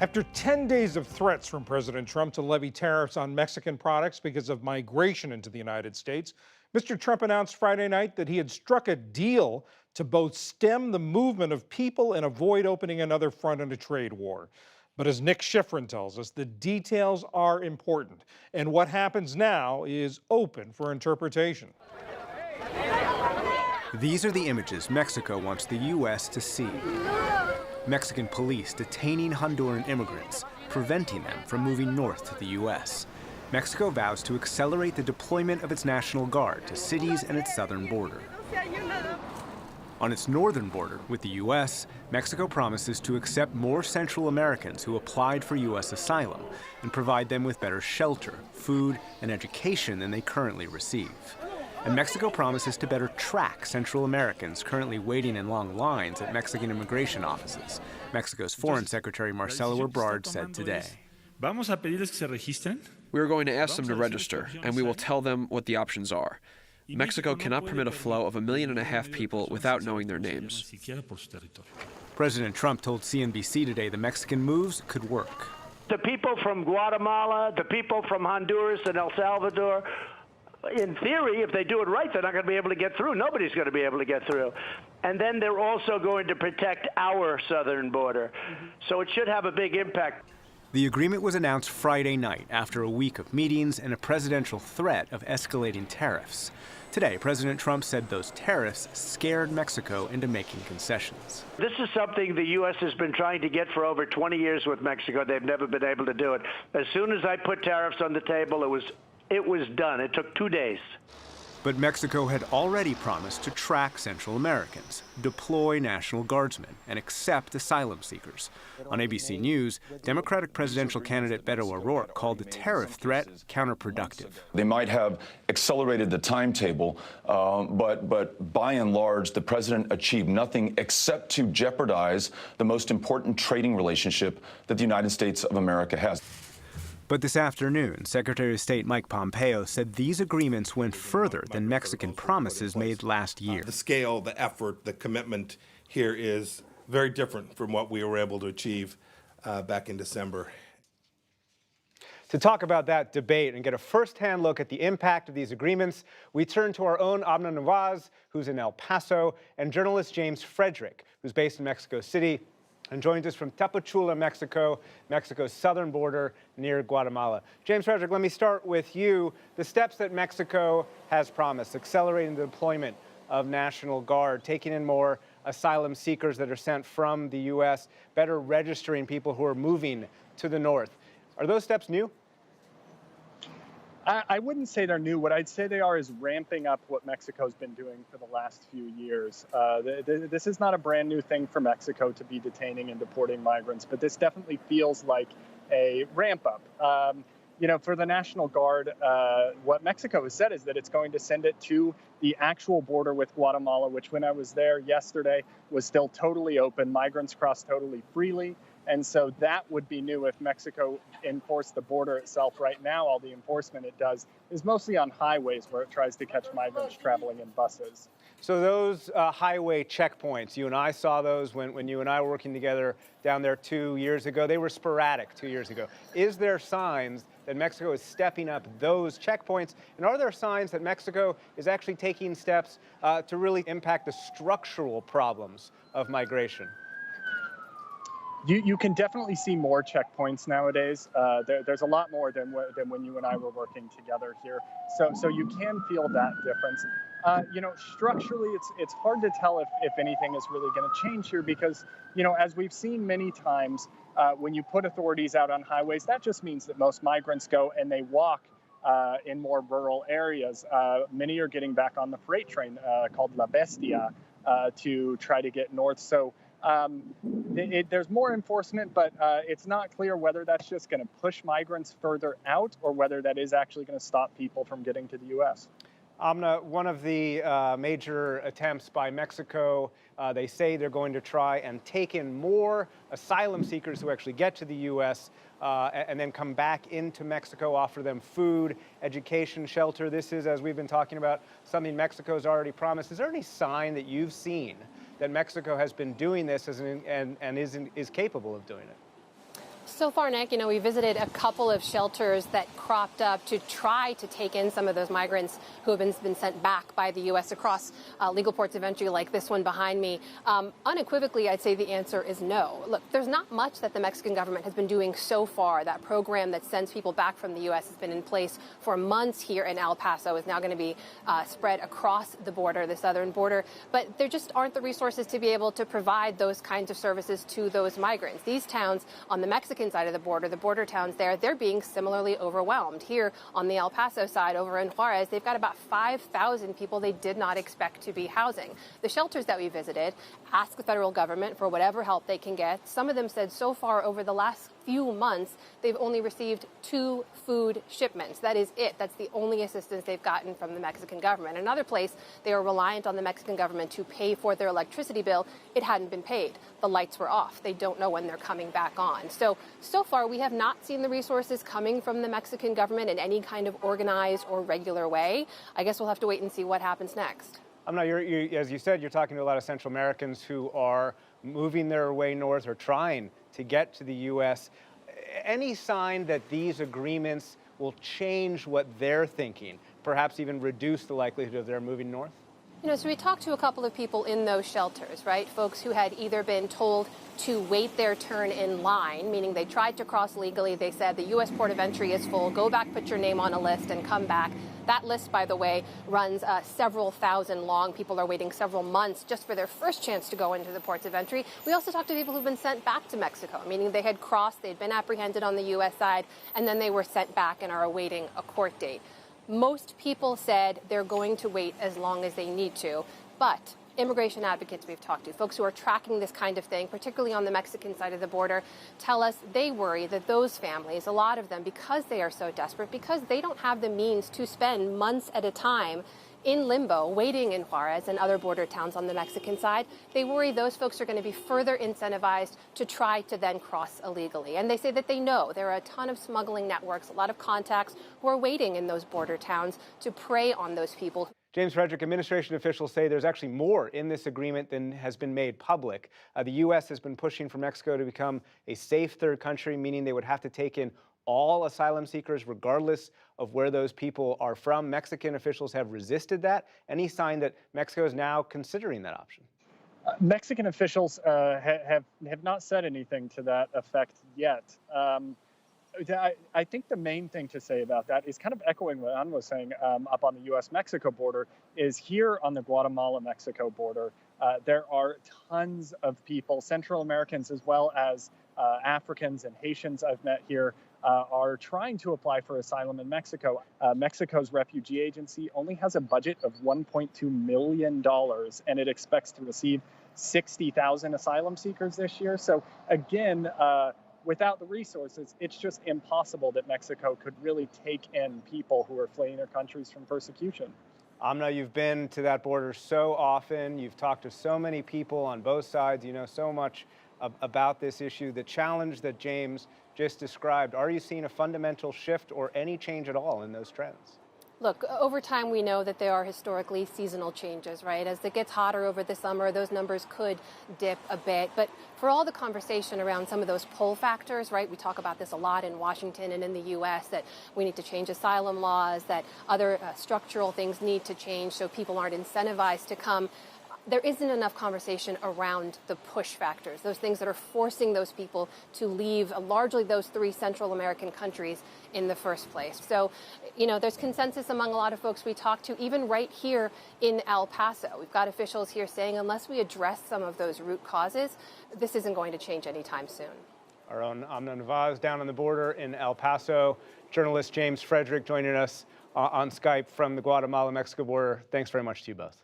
After 10 days of threats from President Trump to levy tariffs on Mexican products because of migration into the United States, Mr. Trump announced Friday night that he had struck a deal to both stem the movement of people and avoid opening another front in a trade war. But as Nick Schifrin tells us, the details are important, and what happens now is open for interpretation. These are the images Mexico wants the U.S. to see. Mexican police detaining Honduran immigrants, preventing them from moving north to the U.S. Mexico vows to accelerate the deployment of its National Guard to cities and its southern border. On its northern border with the U.S., Mexico promises to accept more Central Americans who applied for U.S. asylum and provide them with better shelter, food, and education than they currently receive. And Mexico promises to better track Central Americans currently waiting in long lines at Mexican immigration offices, Mexico's Foreign Secretary Marcelo Ebrard said today. We are going to ask them to register, and we will tell them what the options are. Mexico cannot permit a flow of 1.5 million people without knowing their names. President Trump told CNBC today the Mexican moves could work. The people from Guatemala, the people from Honduras and El Salvador, in theory, if they do it right, they're not going to be able to get through. Nobody's going to be able to get through. And then they're also going to protect our southern border. So it should have a big impact. The agreement was announced Friday night after a week of meetings and a presidential threat of escalating tariffs. Today, President Trump said those tariffs scared Mexico into making concessions. This is something the U.S. has been trying to get for over 20 years with Mexico. They've never been able to do it. As soon as I put tariffs on the table, it was done. It took 2 days. But Mexico had already promised to track Central Americans, deploy National Guardsmen, and accept asylum seekers. On ABC News, Democratic presidential candidate Beto O'Rourke called the tariff threat counterproductive. They might have accelerated the timetable, but by and large, the president achieved nothing except to jeopardize the most important trading relationship that the United States of America has. But this afternoon, Secretary of State Mike Pompeo said these agreements went further than Mexican promises made last year. The scale, the effort, the commitment here is very different from what we were able to achieve back in December. To talk about that debate and get a firsthand look at the impact of these agreements, we turn to our own Amna Nawaz, who's in El Paso, and journalist James Frederick, who's based in Mexico City and joins us from Tapachula, Mexico, Mexico's southern border near Guatemala. James Frederick, let me start with you. The steps that Mexico has promised, accelerating the deployment of National Guard, taking in more asylum seekers that are sent from the U.S., better registering people who are moving to the north. Are those steps new? I wouldn't say they're new. What I'd say they are is ramping up what Mexico's been doing for the last few years. This is not a brand new thing for Mexico to be detaining and deporting migrants, but this definitely feels like a ramp up. For the National Guard, what Mexico has said is that it's going to send it to the actual border with Guatemala, which when I was there yesterday was still totally open. Migrants cross totally freely. And so that would be new if Mexico enforced the border itself. Right now, all the enforcement it does is mostly on highways where it tries to catch migrants traveling in buses. So those highway checkpoints, you and I saw those when you and I were working together down there 2 years ago. They were sporadic 2 years ago. Is there signs that Mexico is stepping up those checkpoints? And are there signs that Mexico is actually taking steps to really impact the structural problems of migration? You can definitely see more checkpoints nowadays. There's a lot more than when you and I were working together here. So you can feel that difference. Structurally, it's hard to tell if anything is really going to change here because, as we've seen many times, when you put authorities out on highways, that just means that most migrants go and they walk in more rural areas. Many are getting back on the freight train called La Bestia to try to get north. So there's more enforcement, but it's not clear whether that's just going to push migrants further out or whether that is actually going to stop people from getting to the U.S. Amna, one of the major attempts by Mexico, they say they're going to try and take in more asylum seekers who actually get to the U.S. And then come back into Mexico, offer them food, education, shelter. This is, as we've been talking about, something Mexico's already promised. Is there any sign that you've seen that Mexico has been doing this and is capable of doing it? So far, Nick, we visited a couple of shelters that cropped up to try to take in some of those migrants who have been sent back by the U.S. across legal ports of entry like this one behind me. Unequivocally, I'd say the answer is no. Look, there's not much that the Mexican government has been doing so far. That program that sends people back from the U.S. has been in place for months here in El Paso, is now going to be spread across the border, the southern border. But there just aren't the resources to be able to provide those kinds of services to those migrants. These towns on the Mexican side of the border towns there, they're being similarly overwhelmed. Here on the El Paso side, over in Juarez, they've got about 5,000 people they did not expect to be housing. The shelters that we visited asked the federal government for whatever help they can get. Some of them said so far over the last few months, they've only received 2 food shipments. That is it. That's the only assistance they've gotten from the Mexican government. Another place, they are reliant on the Mexican government to pay for their electricity bill. It hadn't been paid. The lights were off. They don't know when they're coming back on. So far, we have not seen the resources coming from the Mexican government in any kind of organized or regular way. I guess we'll have to wait and see what happens next. Amna, as you said, you're talking to a lot of Central Americans who are moving their way north or trying to get to the U.S. Any sign that these agreements will change what they're thinking, perhaps even reduce the likelihood of their moving north? So we talked to a couple of people in those shelters, right? Folks who had either been told to wait their turn in line, meaning they tried to cross legally. They said the U.S. port of entry is full. Go back, put your name on a list, and come back. That list, by the way, runs several thousand long. People are waiting several months just for their first chance to go into the ports of entry. We also talked to people who've been sent back to Mexico, meaning they had crossed, they'd been apprehended on the U.S. side, and then they were sent back and are awaiting a court date. Most people said they're going to wait as long as they need to, but immigration advocates we've talked to, folks who are tracking this kind of thing, particularly on the Mexican side of the border, tell us they worry that those families, a lot of them, because they are so desperate, because they don't have the means to spend months at a time in limbo, waiting in Juarez and other border towns on the Mexican side, they worry those folks are going to be further incentivized to try to then cross illegally. And they say that they know there are a ton of smuggling networks, a lot of contacts who are waiting in those border towns to prey on those people. James Frederick, administration officials say there's actually more in this agreement than has been made public. The U.S. has been pushing for Mexico to become a safe third country, meaning they would have to take in all asylum seekers, regardless of where those people are from. Mexican officials have resisted that. Any sign that Mexico is now considering that option? Mexican officials have not said anything to that effect yet. I think the main thing to say about that is kind of echoing what Amna was saying up on the U.S.-Mexico border, is here on the Guatemala-Mexico border, there are tons of people, Central Americans as well as Africans and Haitians I've met here, are trying to apply for asylum in Mexico. Mexico's refugee agency only has a budget of $1.2 million, and it expects to receive 60,000 asylum seekers this year. So again, without the resources, it's just impossible that Mexico could really take in people who are fleeing their countries from persecution. Amna, you've been to that border so often. You've talked to so many people on both sides. You know so much about this issue. The challenge that James just described, are you seeing a fundamental shift or any change at all in those trends? Look, over time, we know that there are historically seasonal changes, right? As it gets hotter over the summer, those numbers could dip a bit. But for all the conversation around some of those pull factors, right? We talk about this a lot in Washington and in the U.S., that we need to change asylum laws, that other structural things need to change so people aren't incentivized to come. There isn't enough conversation around the push factors, those things that are forcing those people to leave largely those 3 Central American countries in the first place. So, there's consensus among a lot of folks we talk to, even right here in El Paso. We've got officials here saying unless we address some of those root causes, this isn't going to change anytime soon. Our own Amna Nawaz down on the border in El Paso. Journalist James Frederick joining us on Skype from the Guatemala-Mexico border. Thanks very much to you both.